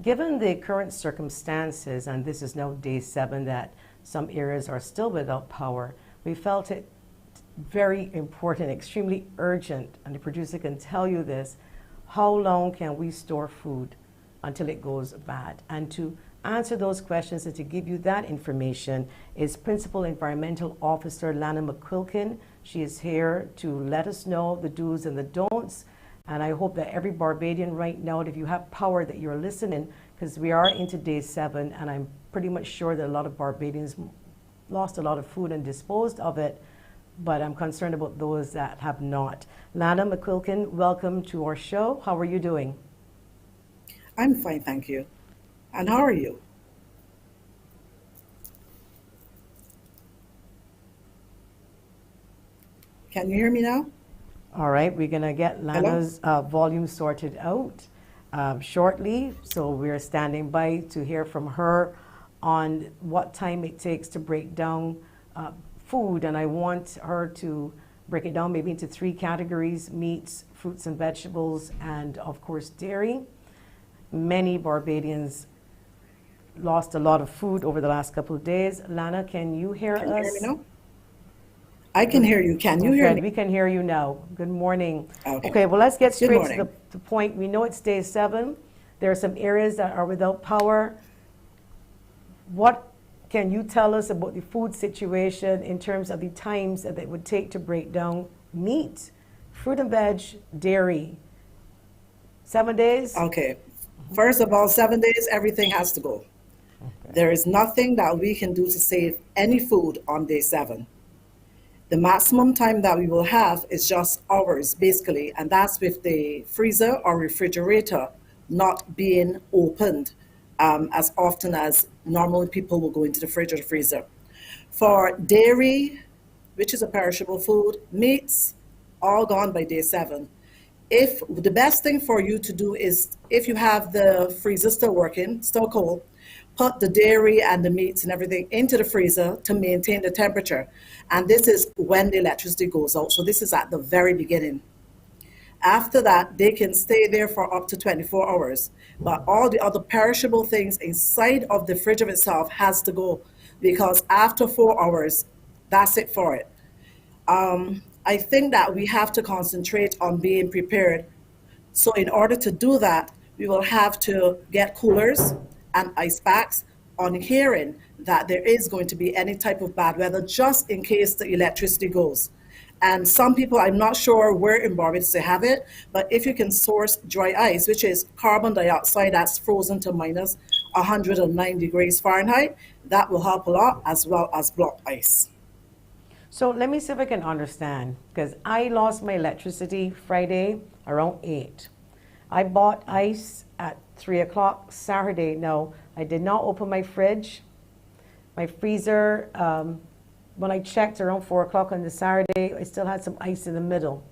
Given the current circumstances, and this is now day 7 that some areas are still without power, we felt it very important, extremely urgent, and the producer can tell you this, how long can we store food until it goes bad? And to answer those questions and to give you that information is Principal Environmental Officer Lana McQuilkin. She is here to let us know the do's and the don'ts. And I hope that every Barbadian right now, if you have power, that you're listening, because we are into day 7, and I'm pretty much sure that a lot of Barbadians lost a lot of food and disposed of it, but I'm concerned about those that have not. Lana McQuilkin, welcome to our show. How are you doing? I'm fine, thank you. And how are you? Can you hear me now? All right, we're going to get Hello? Lana's volume sorted out shortly. So we're standing by to hear from her on what time it takes to break down food. And I want her to break it down maybe into 3 categories: meats, fruits and vegetables, and of course dairy. Many Barbadians lost a lot of food over the last couple of days. Lana, can you hear Can you hear me us? now? I can hear you. Can you hear Good, me? we can hear you now. Good morning. Okay. Okay, well, let's get Good straight to morning. the point. We know it's day 7. There are some areas that are without power. What can you tell us about the food situation in terms of the times that it would take to break down meat, fruit and veg, dairy? 7 days? Okay. First of all, 7 days, everything has to go. There is nothing that we can do to save any food on day 7. The maximum time that we will have is just hours, basically, and that's with the freezer or refrigerator not being opened as often as normally people will go into the fridge or the freezer. For dairy, which is a perishable food, meats, all gone by day 7. If the best thing for you to do is, if you have the freezer still working, still cold, put the dairy and the meats and everything into the freezer to maintain the temperature. And this is when the electricity goes out. So this is at the very beginning. After that, they can stay there for up to 24 hours. But all the other perishable things inside of the fridge of itself has to go, because after 4 hours, that's it for it. I think that we have to concentrate on being prepared. So in order to do that, we will have to get coolers and ice packs on hearing that there is going to be any type of bad weather, just in case the electricity goes. And some people, I'm not sure where in Barbados they have it, but if you can source dry ice, which is carbon dioxide that's frozen to minus 109 degrees Fahrenheit, that will help a lot, as well as block ice. So let me see if I can understand, because I lost my electricity Friday around 8. I bought ice at 3 o'clock Saturday. No, I did not open my fridge. My freezer, when I checked around 4 o'clock on the Saturday, I still had some ice in the middle.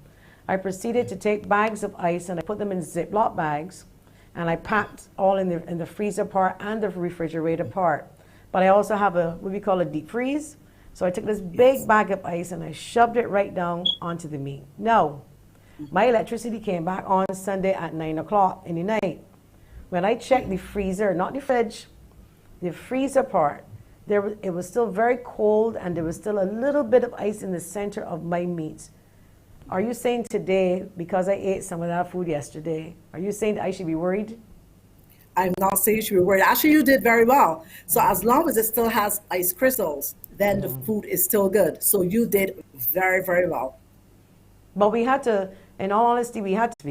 I proceeded to take bags of ice and I put them in Ziploc bags, and I packed all in the freezer part and the refrigerator part. But I also have what we call a deep freeze. So I took this big Yes. bag of ice and I shoved it right down onto the meat. No, my electricity came back on Sunday at 9 o'clock in the night. When I checked the freezer, not the fridge, the freezer part, it was still very cold, and there was still a little bit of ice in the center of my meat. Are you saying today, because I ate some of that food yesterday, are you saying that I should be worried? I'm not saying you should be worried. Actually, you did very well. So as long as it still has ice crystals, then the food is still good. So you did very, very well. But we had to, in all honesty, we had to